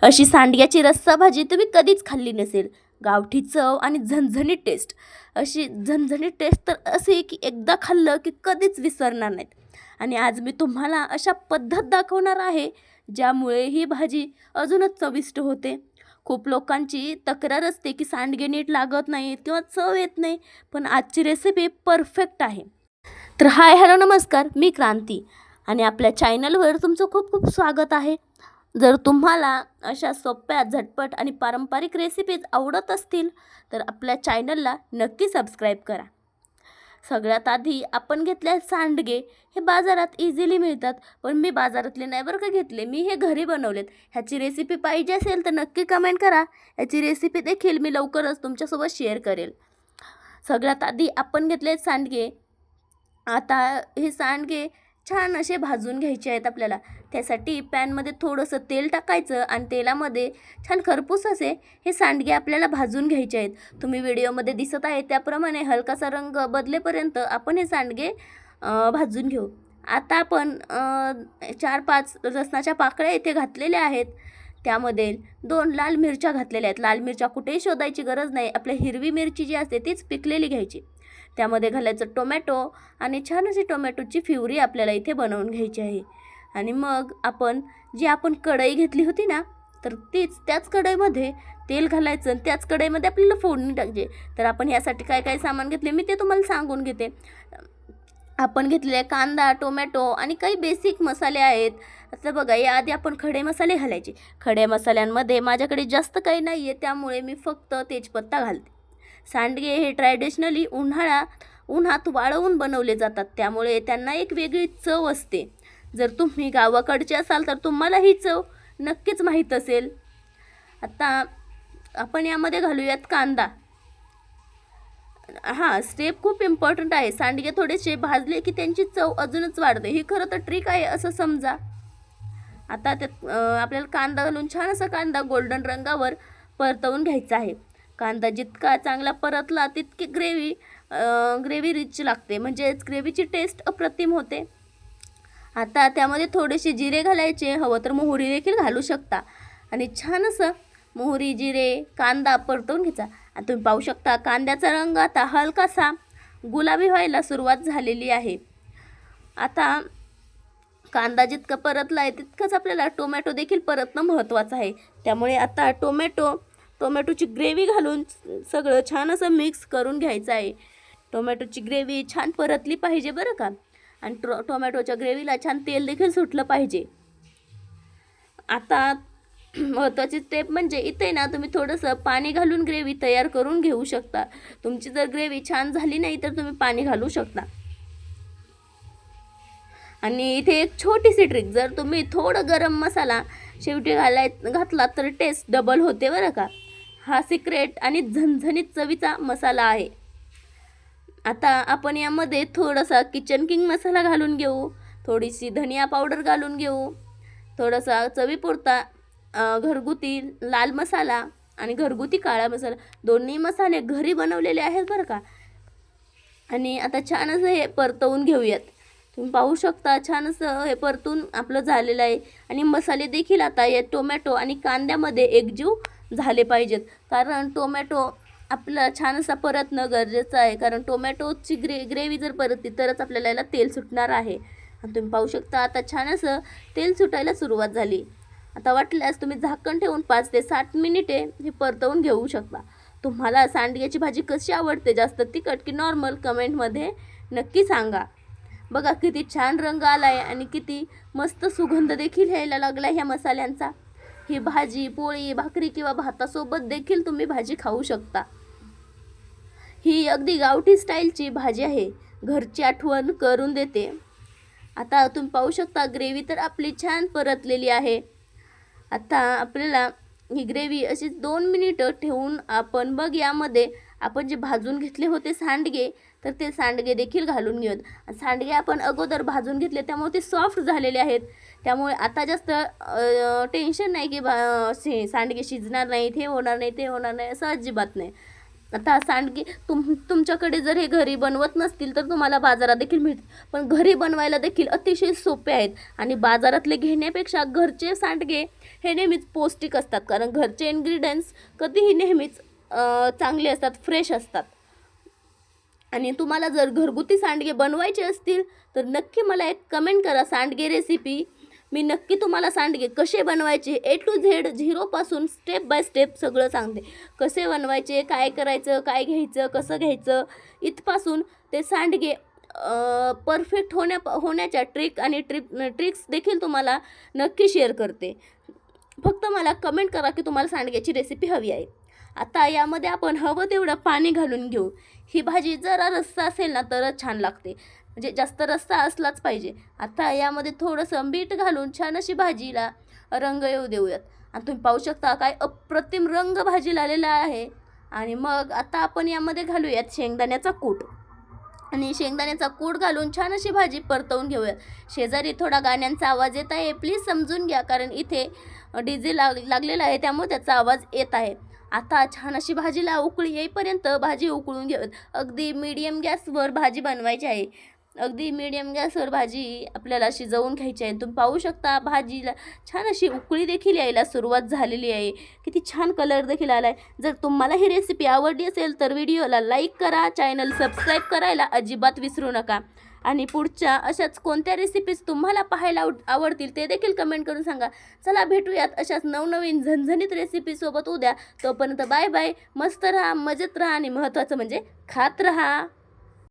अशी सांडग्याची रस्सा भाजी तुम्ही कधीच खाल्ली नसेल. गावठी चव आणि झणझणीत टेस्ट. अशी झणझणीत टेस्ट तर अशी की एकदा खाल्लं की कधीच विसरणार नाहीत. आणि आज मी तुम्हाला अशा पद्धत दाखवणार आहे, ज्यामुळे ही भाजी अजूनच चविष्ट होते. खूप लोकांची तक्रार असते की सांडगे नीट लागत नाहीत किंवा चव येत नाही, पण आजची रेसिपी परफेक्ट आहे. तर हाय हॅलो नमस्कार, मी क्रांती आणि आपल्या चॅनलवर तुमचं खूप खूप स्वागत आहे. जर तुम्हाला अशा सोप्या झटपट आणि पारंपरिक रेसिपीज आवडत असतील तर आपल्या चॅनलला नक्की सबस्क्राईब करा. सगळ्यात आधी आपण घेतले सांडगे. हे बाजारात इझिली मिळतात, पण मी बाजारातले नाही बरं का घेतले, मी हे घरी बनवलेत. ह्याची रेसिपी पाहिजे असेल तर नक्की कमेंट करा. ह्याची रेसिपी देखील मी लवकरच तुमच्यासोबत शेअर करेल. सगळ्यात आधी आपण घेतले सांडगे. आता हे सांडगे छान असे भाजून घ्यायचे आहेत आपल्याला. त्यासाठी पॅनमध्ये थोडंसं तेल टाकायचं आणि तेलामध्ये छान खरपूस असे हे सांडगे आपल्याला भाजून घ्यायचे आहेत. तुम्ही व्हिडिओमध्ये दिसत आहे त्याप्रमाणे हलकासा रंग बदलेपर्यंत आपण हे सांडगे भाजून घेऊ. आता आपण 4-5 लसणाच्या पाकळ्या इथे घातलेल्या आहेत. त्यामध्ये 2 लाल मिरच्या घातलेल्या आहेत. लाल मिरच्या कुठेही शोधायची गरज नाही, आपल्या हिरवी मिरची जी असते तीच पिकलेली घ्यायची. त्यामध्ये घालायचं टोमॅटो आणि छान अशी टोमॅटोची प्युरी आपल्याला इथे बनवून घ्यायची आहे. आणि मग आपण कढई घेतली होती ना, तर त्याच कढईमध्ये तेल घालायचं आणि त्याच कढईमध्ये आपल्याला फोडणी टाकायची. तर आपण यासाठी काय काय सामान घेतले मी ते तुम्हाला सांगून घेते. आपण घेतलेले कांदा, टोमॅटो आणि काही बेसिक मसाले आहेत. आता बघा, याआधी आपण खडे मसाले घालायचे. खडे मसाल्यांमध्ये माझ्याकडे जास्त काही नाही आहे, त्यामुळे मी फक्त तेजपत्ता घालते. सांडगे हे ट्रॅडिशनली उन्हात वाळवून बनवले जातात, त्यामुळे त्यांना एक वेगळी चव असते. जर तुम्ही गावाकडचे असाल तर तुम्हाला ही चव नक्कीच माहीत असेल. आता आपण यामध्ये घालूयात कांदा. हां, स्टेप खूप इम्पॉर्टंट आहे. सांडगे थोडेसे भाजले की त्यांची चव अजूनच वाढते. ही खरं तर ट्रिक आहे असं समजा. आता त्यात आपल्याला कांदा घालून छान असा कांदा गोल्डन रंगावर परतवून घ्यायचा आहे. कांदा जितका चांगला परतला तितकी ग्रेव्ही रिच लागते, म्हणजेच ग्रेव्हीची टेस्ट अप्रतिम होते. आता त्यामध्ये थोडेसे जिरे घालायचे, हवं तर मोहरी देखील घालू शकता. आणि छान असं मोहरी, जिरे, कांदा परतवून घ्यायचा. आता तुम्ही पाहू शकता कांद्याचा रंग आता हलकासा गुलाबी व्हायला सुरुवात झालेली आहे. आता कांदा जितका परतला आहे तितकंच आपल्याला टोमॅटो देखील परतणं महत्त्वाचं आहे. त्यामुळे आता टोमॅटोची ग्रेव्ही घालून सगळं छान असं मिक्स करून घ्यायचं आहे. टोमॅटोची ग्रेव्ही छान परतली पाहिजे बरं का. आणि टोमॅटोच्या ग्रेव्हीला छान तेल देखील सुटलं पाहिजे. आता महत्त्वाची स्टेप म्हणजे इथे ना तुम्ही थोडंसं पाणी घालून ग्रेव्ही तयार करून घेऊ शकता. तुमची जर ग्रेव्ही छान झाली नाही तर तुम्ही पाणी घालू शकता. आणि इथे एक छोटीशी ट्रिक, जर तुम्ही थोडं गरम मसाला शेवटी घातला तर टेस्ट डबल होते बरं का. हा सिक्रेट आणि झणझणीत चवीचा मसाला आहे. आता आपण यामध्ये थोडासा किचन किंग मसाला घालून घेऊ, थोडीशी धनिया पावडर घालून घेऊ, थोडासा चवीपुरता घरगुती लाल मसाला आणि घरगुती काळा मसाला. दोन्ही मसाले घरी बनवलेले आहेत बरं का. आणि आता छान असं हे परतवून घेऊयात. तुम्ही पाहू शकता छान असं हे परतून आपलं झालेलं आहे. आणि मसाले देखील आता या टोमॅटो आणि कांद्यामध्ये एकजीव झाले पाहिजेत, कारण टोमॅटो आपला छान असा परतणं गरजेचं आहे. कारण टोमॅटोची ग्रेव्ही जर परतली तरच आपल्याला याला तेल सुटणार आहे. आणि तुम्ही पाहू शकता आता छान असं तेल सुटायला सुरुवात झाली. आता वाटल्यास तुम्ही झाकण ठेवून 5 ते 7 मिनिटे हे परतवून घेऊ शकता. तुम्हाला सांडग्याची भाजी कशी आवडते, जास्त तिखट की नॉर्मल, कमेंटमध्ये नक्की सांगा. बघा किती छान रंग आला आहे आणि किती मस्त सुगंध देखील यायला लागला ह्या मसाल्यांचा. ही भाजी पोळी, भाकरी किंवा भातासोबत देखील तुम्ही भाजी खाऊ शकता. ही अगदी गावठी स्टाईलची भाजी आहे, घरची आठवण करून देते. आता तुम्ही पाहू शकता ग्रेव्ही तर आपली छान परतलेली आहे. आता आपल्याला ही ग्रेव्ही अशी 2 मिनिटं ठेवून आपण यामध्ये आपण जे भाजून घेतले होते सांडगे, तर ते सांडगे देखील घालून घेऊयात. सांडगे आपण अगोदर भाजून घेतले त्यामुळे ते सॉफ्ट झालेले आहेत. त्यामुळे आता जास्त टेन्शन नाही की सांडगे शिजणार नाही, हे होणार नाही, ते होणार नाही, असं अजिबात नाही. आता सांडगे तुमच्याकडे जर हे घरी बनवत नसतील तर तुम्हाला बाजारात देखील मिळतील, पण घरी बनवायला देखील अतिशय सोपे आहेत आणि बाजारातले घेण्यापेक्षा घरचे सांडगे हे नेहमीच पौष्टिक असतात, कारण घरचे इन्ग्रेडियंट्स कधीही नेहमीच चांगले असतात, फ्रेश असतात. आणि तुम्हाला जर घरगुती सांडगे बनवायचे असतील तर नक्की मला एक कमेंट करा सांडगे रेसिपी. मी नक्की तुम्हाला सांडगे कसे बनवायचे A to Z झिरोपासून स्टेप बाय स्टेप सगळं सांगते. कसे बनवायचे, काय करायचं, काय घ्यायचं, कसं घ्यायचं, इथपासून ते सांडगे परफेक्ट होण्याच्या ट्रिक्स देखील तुम्हाला नक्की शेअर करते. फक्त मला कमेंट करा की तुम्हाला सांडग्याची रेसिपी हवी आहे. आता यामध्ये आपण हवं तेवढं पाणी घालून घेऊ. ही भाजी जरा रस्सा असेल ना तरच छान लागते, म्हणजे जास्त रस्सा असलाच पाहिजे. आता यामध्ये थोडंसं मीठ घालून छान अशी भाजीला रंग येऊ देऊयात. आणि तुम्ही पाहू शकता काय अप्रतिम रंग भाजीला आलेला आहे. आणि मग आता आपण यामध्ये घालूयात शेंगदाण्याचा कूट. आणि शेंगदाण्याचा कूट घालून छान अशी भाजी परतवून घेऊयात. शेजारी थोडा गाण्यांचा आवाज येत आहे, प्लीज समजून घ्या, कारण इथे डीजे लागलेला आहे त्यामुळे त्याचा आवाज येत आहे. आता छान अशी भाजीला उकळी येईपर्यंत भाजी उकळून घेऊयात. अगदी मीडियम गॅसवर भाजी बनवायची आहे. अगदी मीडियम गॅसवर भाजी आपल्याला शिजवून घ्यायची आहे. तुम्ही पाहू शकता भाजीला छान अशी उकळी देखील यायला सुरुवात झालेली आहे. किती छान कलर देखील आला आहे. जर तुम्हाला ही रेसिपी आवडली असेल तर व्हिडिओला लाईक करा, चॅनल सबस्क्राईब करायला अजिबात विसरू नका. आणि पुढच्या अशाच कोणत्या रेसिपीज तुम्हाला पाहायला आवडतील ते देखील कमेंट करून सांगा. चला भेटूयात अशाच नवनवीन झणझणीत रेसिपीसोबत उद्या. तोपर्यंत बाय बाय. मस्त राहा, मजेत राहा आणि महत्त्वाचं म्हणजे खात राहा.